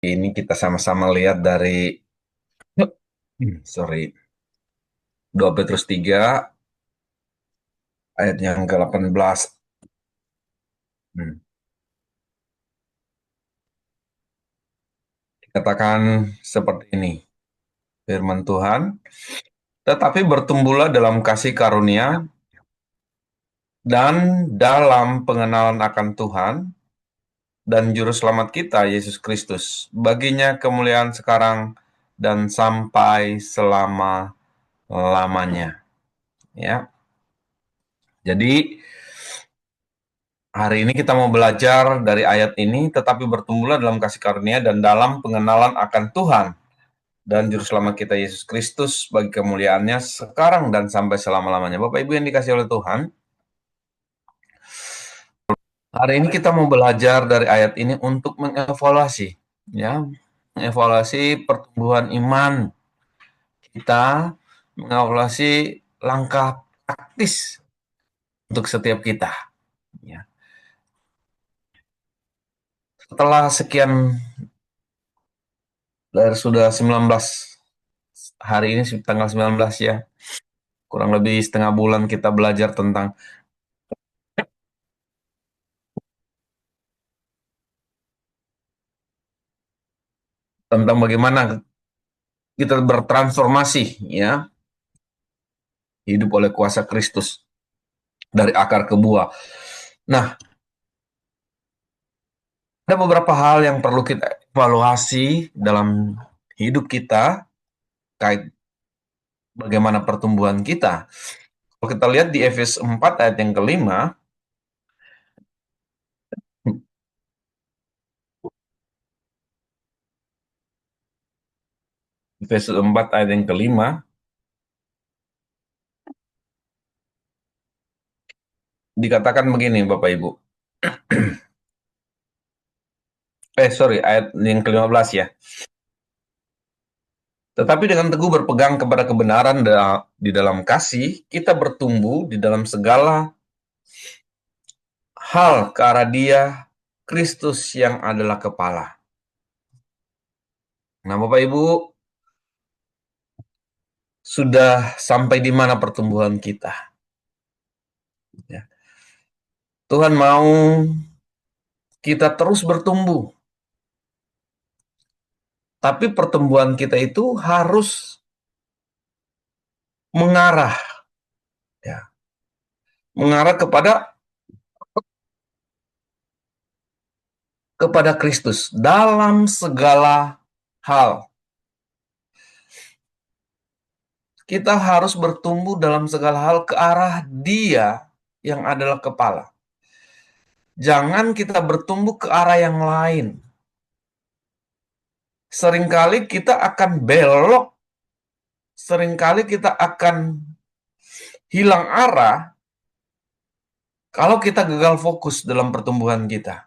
Ini kita sama-sama lihat dari sorry, 2 Petrus 3 ayat yang ke-18. Dikatakan seperti ini, firman Tuhan, tetapi bertumbuhlah dalam kasih karunia dan dalam pengenalan akan Tuhan dan Juru Selamat kita, Yesus Kristus. Baginya kemuliaan sekarang dan sampai selama-lamanya. Ya, jadi hari ini kita mau belajar dari ayat ini, tetapi bertumbuhlah dalam kasih karunia dan dalam pengenalan akan Tuhan dan Juru Selamat kita Yesus Kristus bagi kemuliaannya sekarang dan sampai selama-lamanya. Bapak Ibu yang dikasihi oleh Tuhan, hari ini kita mau belajar dari ayat ini untuk mengevaluasi, ya, mengevaluasi pertumbuhan iman kita, mengevaluasi langkah praktis untuk setiap kita. Ya. Setelah sekian dari sudah 19 hari ini tanggal 19 ya, kurang lebih setengah bulan kita belajar tentang bagaimana kita bertransformasi, ya, hidup oleh kuasa Kristus dari akar ke buah. Nah, ada beberapa hal yang perlu kita evaluasi dalam hidup kita kait bagaimana pertumbuhan kita. Kalau kita lihat di Efesus 4 ayat yang kelima, Efesus 4 ayat yang kelima, dikatakan begini Bapak Ibu. Ayat yang ke-15 ya. Tetapi dengan teguh berpegang kepada kebenaran di dalam kasih, kita bertumbuh di dalam segala hal ke arah Dia, Kristus yang adalah kepala. Nah, Bapak Ibu, sudah sampai di mana pertumbuhan kita? Ya. Tuhan mau kita terus bertumbuh, tapi pertumbuhan kita itu harus mengarah, ya, mengarah kepada Kristus dalam segala hal. Kita harus bertumbuh dalam segala hal ke arah Dia yang adalah kepala. Jangan kita bertumbuh ke arah yang lain. Seringkali kita akan belok, seringkali kita akan hilang arah kalau kita gagal fokus dalam pertumbuhan kita.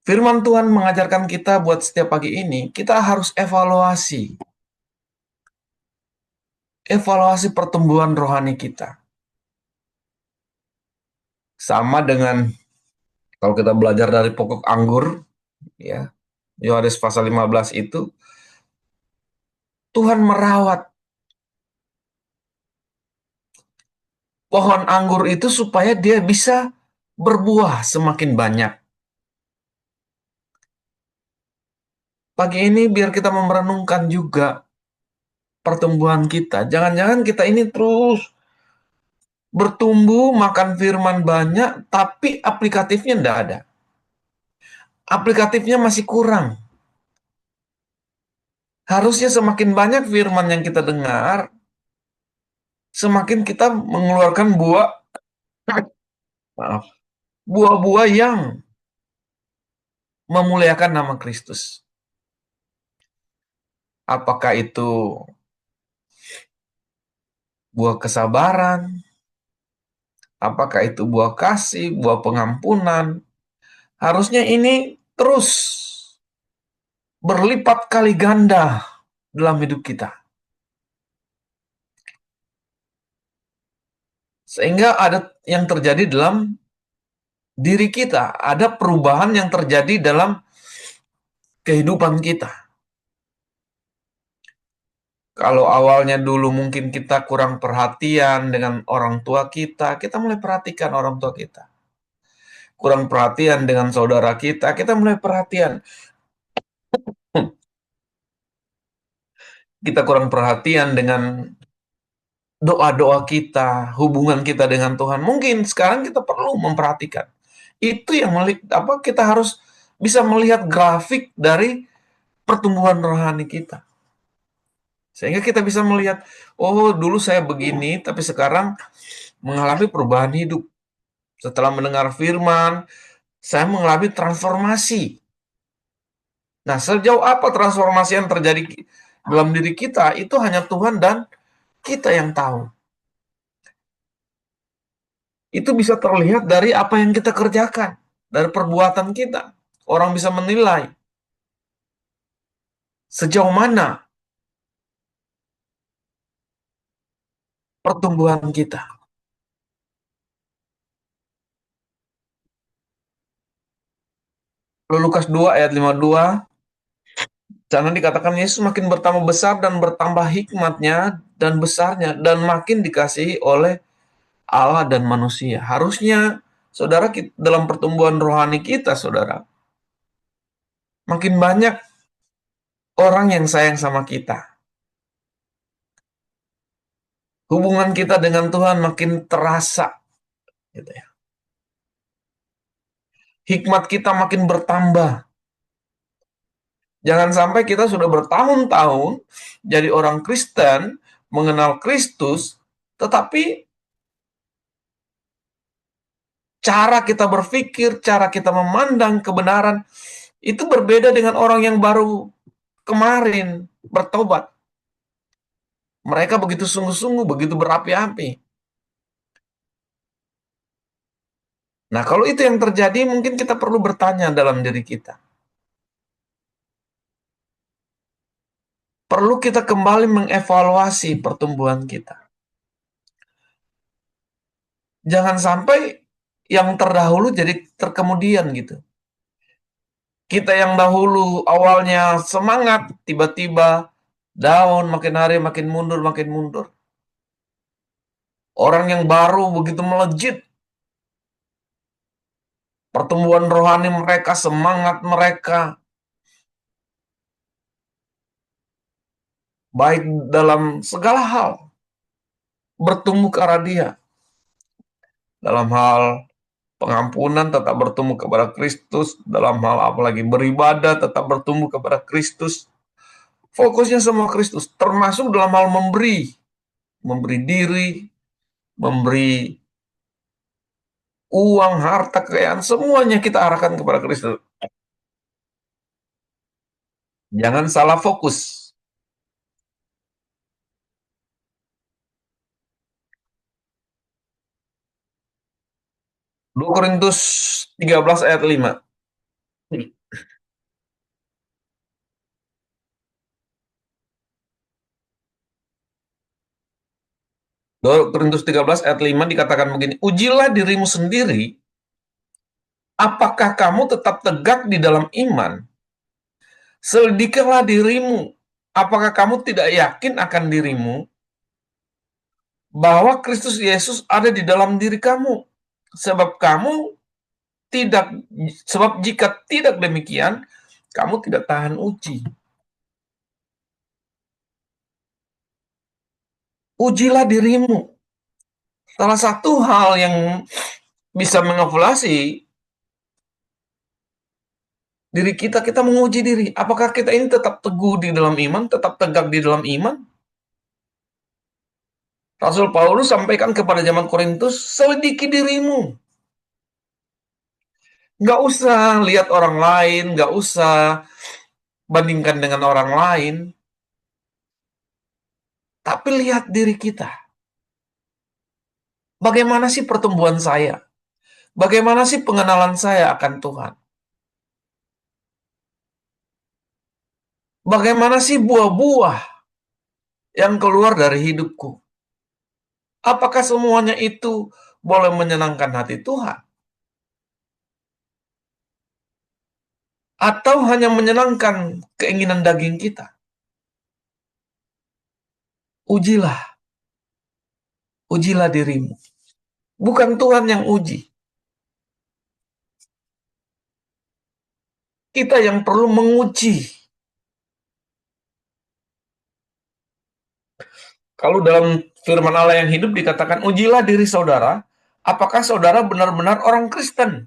Firman Tuhan mengajarkan kita buat setiap pagi ini, kita harus evaluasi. Evaluasi pertumbuhan rohani kita. Sama dengan kalau kita belajar dari pokok anggur, ya, Yohanes pasal 15 itu, Tuhan merawat pohon anggur itu supaya dia bisa berbuah semakin banyak. Pagi ini biar kita merenungkan juga pertumbuhan kita. Jangan-jangan kita ini terus bertumbuh, makan firman banyak, tapi aplikatifnya tidak ada. Aplikatifnya masih kurang. Harusnya semakin banyak firman yang kita dengar, semakin kita mengeluarkan maaf, buah-buah yang memuliakan nama Kristus. Apakah itu buah kesabaran, apakah itu buah kasih, buah pengampunan. Harusnya ini terus berlipat kali ganda dalam hidup kita. Sehingga ada yang terjadi dalam diri kita, ada perubahan yang terjadi dalam kehidupan kita. Kalau awalnya dulu mungkin kita kurang perhatian dengan orang tua kita mulai perhatikan orang tua kita. Kurang perhatian dengan saudara kita mulai perhatian. Kita kurang perhatian dengan doa-doa kita, hubungan kita dengan Tuhan. Mungkin sekarang kita perlu memperhatikan. Itu yang kita harus bisa melihat grafik dari pertumbuhan rohani kita. Sehingga kita bisa melihat, oh dulu saya begini, tapi sekarang mengalami perubahan hidup. Setelah mendengar firman, saya mengalami transformasi. Nah, sejauh apa transformasi yang terjadi dalam diri kita, itu hanya Tuhan dan kita yang tahu. Itu bisa terlihat dari apa yang kita kerjakan, dari perbuatan kita. Orang bisa menilai sejauh mana pertumbuhan kita. Lalu Lukas 2 ayat 52, sana dikatakan Yesus makin bertambah besar dan bertambah hikmatnya dan besarnya dan makin dikasihi oleh Allah dan manusia. Harusnya, saudara, dalam pertumbuhan rohani kita, saudara, makin banyak orang yang sayang sama kita. Hubungan kita dengan Tuhan makin terasa, gitu ya. Hikmat kita makin bertambah. Jangan sampai kita sudah bertahun-tahun jadi orang Kristen, mengenal Kristus, tetapi cara kita berpikir, cara kita memandang kebenaran, itu berbeda dengan orang yang baru kemarin bertobat. Mereka begitu sungguh-sungguh, begitu berapi-api. Nah, kalau itu yang terjadi, mungkin kita perlu bertanya dalam diri kita. Perlu kita kembali mengevaluasi pertumbuhan kita. Jangan sampai yang terdahulu jadi terkemudian gitu. Kita yang dahulu awalnya semangat, tiba-tiba down, makin hari makin mundur, makin mundur. Orang yang baru begitu melejit, pertumbuhan rohani mereka, semangat mereka, baik dalam segala hal, bertumbuh ke arah Dia. Dalam hal pengampunan tetap bertumbuh kepada Kristus, dalam hal apalagi beribadah tetap bertumbuh kepada Kristus. Fokusnya semua Kristus, termasuk dalam hal memberi diri, memberi uang, harta, kekayaan, semuanya kita arahkan kepada Kristus. Jangan salah fokus. 2 Korintus 13 ayat 5. 2 Korintus 13 ayat 5 dikatakan begini, ujilah dirimu sendiri, apakah kamu tetap tegak di dalam iman? Selidikilah dirimu, apakah kamu tidak yakin akan dirimu bahwa Kristus Yesus ada di dalam diri kamu? Sebab kamu tidak, sebab jika tidak demikian, kamu tidak tahan uji. Ujilah dirimu. Salah satu hal yang bisa mengevaluasi diri kita, kita menguji diri. Apakah kita ini tetap teguh di dalam iman, tetap tegak di dalam iman? Rasul Paulus sampaikan kepada zaman Korintus, selidiki dirimu. Nggak usah lihat orang lain, nggak usah bandingkan dengan orang lain, tapi lihat diri kita. Bagaimana sih pertumbuhan saya? Bagaimana sih pengenalan saya akan Tuhan? Bagaimana sih buah-buah yang keluar dari hidupku? Apakah semuanya itu boleh menyenangkan hati Tuhan? atau hanya menyenangkan keinginan daging kita? Ujilah, ujilah dirimu. Bukan Tuhan yang uji. Kita yang perlu menguji. Kalau dalam firman Allah yang hidup dikatakan, ujilah diri saudara, apakah saudara benar-benar orang Kristen?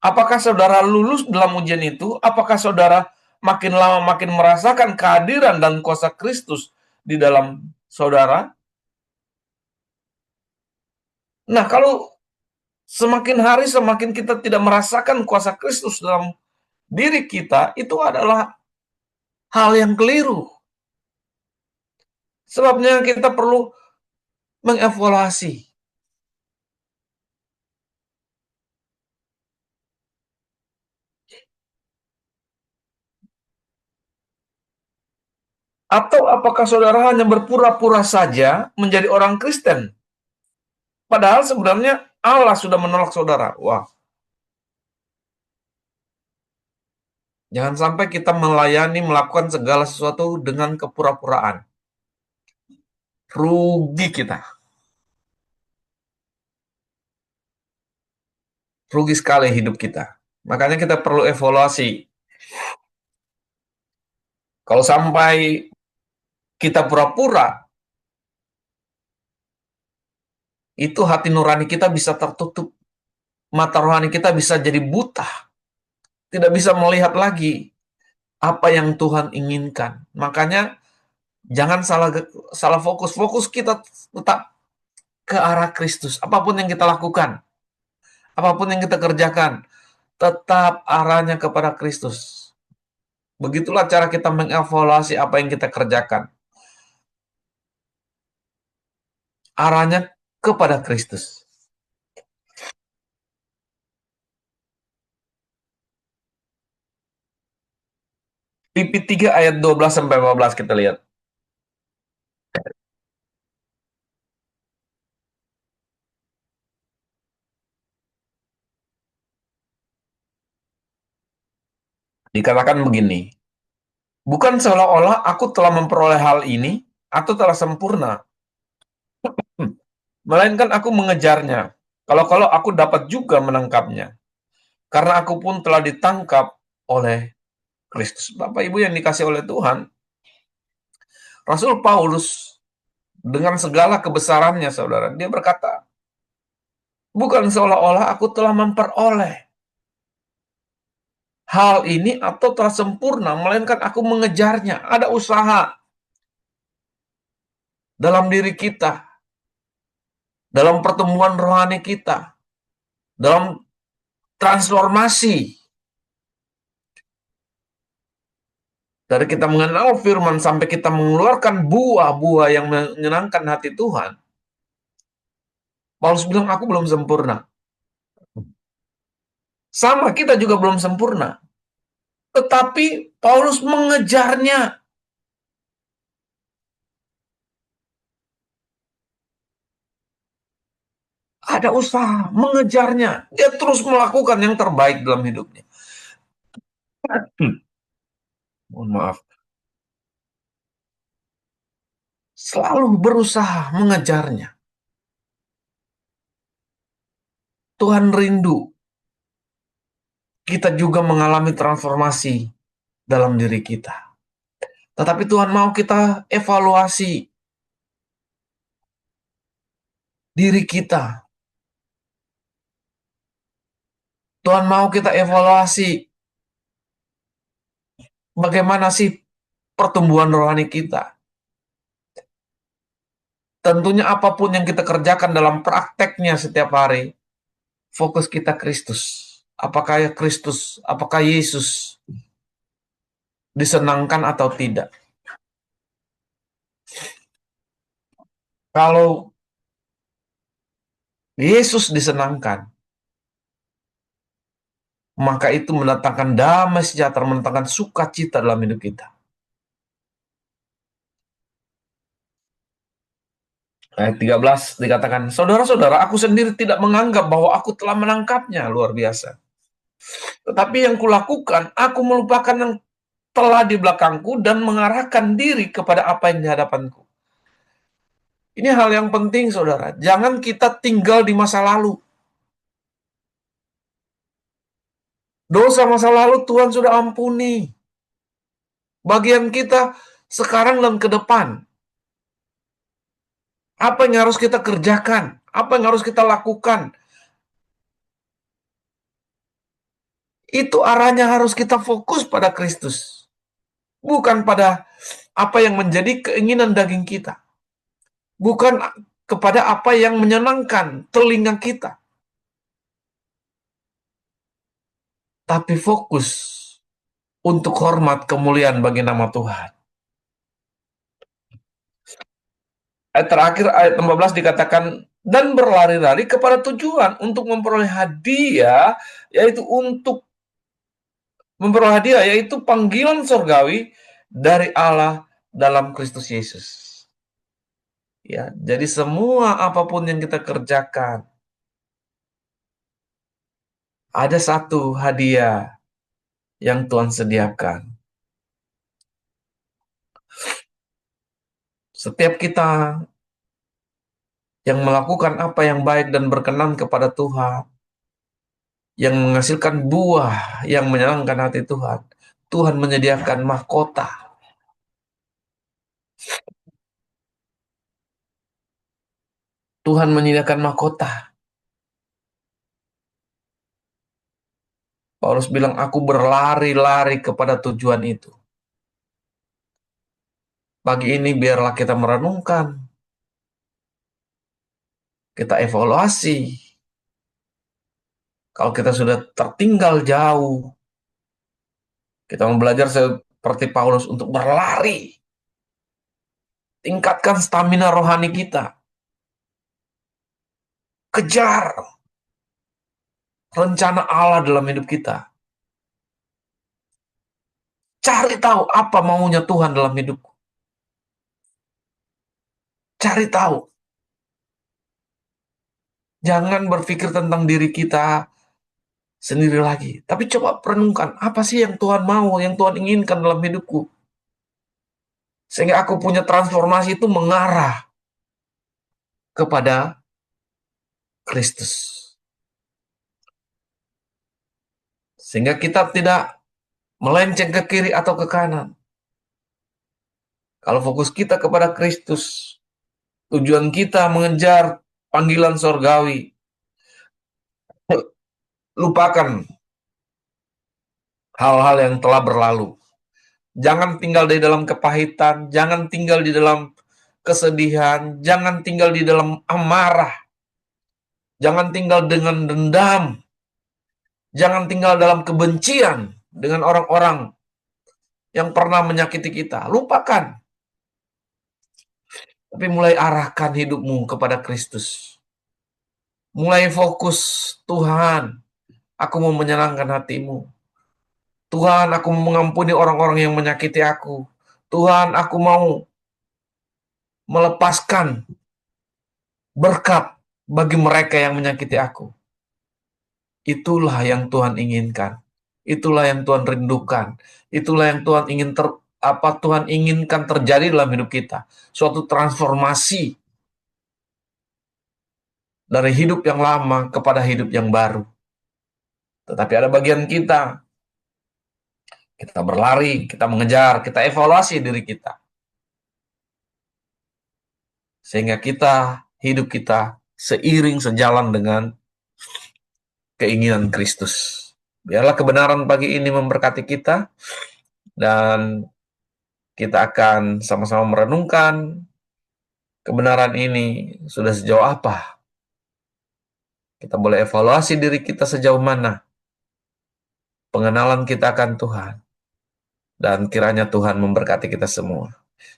Apakah saudara lulus dalam ujian itu? Apakah saudara makin lama makin merasakan kehadiran dan kuasa Kristus di dalam saudara? Nah, kalau semakin hari semakin kita tidak merasakan kuasa Kristus dalam diri kita, itu adalah hal yang keliru. Sebabnya kita perlu mengevaluasi. Atau apakah saudara hanya berpura-pura saja menjadi orang Kristen? Padahal sebenarnya Allah sudah menolak saudara. Wah, jangan sampai kita melayani, melakukan segala sesuatu dengan kepura-puraan. Rugi kita. Rugi sekali hidup kita. Makanya kita perlu evaluasi. Kalau sampai kita pura-pura, itu hati nurani kita bisa tertutup. Mata rohani kita bisa jadi buta. Tidak bisa melihat lagi apa yang Tuhan inginkan. Makanya jangan salah fokus. Fokus kita tetap ke arah Kristus. Apapun yang kita lakukan, apapun yang kita kerjakan, tetap arahnya kepada Kristus. Begitulah cara kita mengevaluasi apa yang kita kerjakan. Arahnya kepada Kristus. Filipi 3 ayat 12 sampai 15 kita lihat. Dikatakan begini, bukan seolah-olah aku telah memperoleh hal ini atau telah sempurna, melainkan aku mengejarnya. Kalau-kalau aku dapat juga menangkapnya, karena aku pun telah ditangkap oleh Kristus. Bapak Ibu yang dikasih oleh Tuhan, Rasul Paulus dengan segala kebesarannya, saudara, dia berkata, bukan seolah-olah aku telah memperoleh hal ini atau telah sempurna, melainkan aku mengejarnya. Ada usaha dalam diri kita, dalam pertumbuhan rohani kita, dalam transformasi. Dari kita mengenal firman sampai kita mengeluarkan buah-buah yang menyenangkan hati Tuhan. Paulus bilang, aku belum sempurna. Sama, kita juga belum sempurna. Tetapi Paulus mengejarnya. Ada usaha, mengejarnya. Dia terus melakukan yang terbaik dalam hidupnya. Mohon maaf. Selalu berusaha mengejarnya. Tuhan rindu kita juga mengalami transformasi dalam diri kita. Tetapi Tuhan mau kita evaluasi diri kita. Tuhan mau kita evaluasi bagaimana sih pertumbuhan rohani kita. Tentunya apapun yang kita kerjakan dalam prakteknya setiap hari, fokus kita Kristus. Apakah ya Kristus, apakah Yesus disenangkan atau tidak? Kalau Yesus disenangkan, maka itu mendatangkan damai sejahtera, mendatangkan sukacita dalam hidup kita. Ayat 13 dikatakan, saudara-saudara, aku sendiri tidak menganggap bahwa aku telah menangkapnya. Luar biasa. Tetapi yang kulakukan, aku melupakan yang telah di belakangku dan mengarahkan diri kepada apa yang di hadapanku. Ini hal yang penting, saudara. Jangan kita tinggal di masa lalu. Dosa masa lalu Tuhan sudah ampuni. Bagian kita sekarang dan ke depan. Apa yang harus kita kerjakan? Apa yang harus kita lakukan? Itu arahnya harus kita fokus pada Kristus. Bukan pada apa yang menjadi keinginan daging kita. Bukan kepada apa yang menyenangkan telinga kita. Tapi fokus untuk hormat kemuliaan bagi nama Tuhan. Ayat terakhir, ayat 14 dikatakan, dan berlari-lari kepada tujuan untuk memperoleh hadiah, yaitu panggilan surgawi dari Allah dalam Kristus Yesus. Ya, jadi semua apapun yang kita kerjakan, ada satu hadiah yang Tuhan sediakan. Setiap kita yang melakukan apa yang baik dan berkenan kepada Tuhan, yang menghasilkan buah yang menyenangkan hati Tuhan, Tuhan menyediakan mahkota. Tuhan menyediakan mahkota. Paulus bilang, aku berlari-lari kepada tujuan itu. Pagi ini biarlah kita merenungkan, kita evaluasi. Kalau kita sudah tertinggal jauh, kita mau belajar seperti Paulus untuk berlari. Tingkatkan stamina rohani kita. Kejar rencana Allah dalam hidup kita. Cari tahu apa maunya Tuhan dalam hidupku. Cari tahu. Jangan berpikir tentang diri kita sendiri lagi. Tapi coba perenungkan, apa sih yang Tuhan mau, yang Tuhan inginkan dalam hidupku. Sehingga aku punya transformasi itu mengarah kepada Kristus. Sehingga kita tidak melenceng ke kiri atau ke kanan. Kalau fokus kita kepada Kristus, tujuan kita mengejar panggilan sorgawi, lupakan hal-hal yang telah berlalu. Jangan tinggal di dalam kepahitan, jangan tinggal di dalam kesedihan, jangan tinggal di dalam amarah, jangan tinggal dengan dendam, jangan tinggal dalam kebencian dengan orang-orang yang pernah menyakiti kita. Lupakan. Tapi mulai arahkan hidupmu kepada Kristus. Mulai fokus, Tuhan, aku mau menyenangkan hatimu. Tuhan, aku mau mengampuni orang-orang yang menyakiti aku. Tuhan, aku mau melepaskan berkat bagi mereka yang menyakiti aku. Itulah yang Tuhan inginkan. Itulah yang Tuhan rindukan. Itulah yang Tuhan Tuhan inginkan terjadi dalam hidup kita. Suatu transformasi dari hidup yang lama kepada hidup yang baru. Tetapi ada bagian kita. Kita berlari, kita mengejar, kita evaluasi diri kita. Sehingga hidup kita seiring sejalan dengan keinginan Kristus. Biarlah kebenaran pagi ini memberkati kita, dan kita akan sama-sama merenungkan kebenaran ini sudah sejauh apa. Kita boleh evaluasi diri kita sejauh mana pengenalan kita akan Tuhan. Dan kiranya Tuhan memberkati kita semua.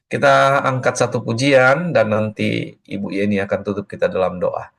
Kita angkat satu pujian dan nanti Ibu Yeni akan tutup kita dalam doa.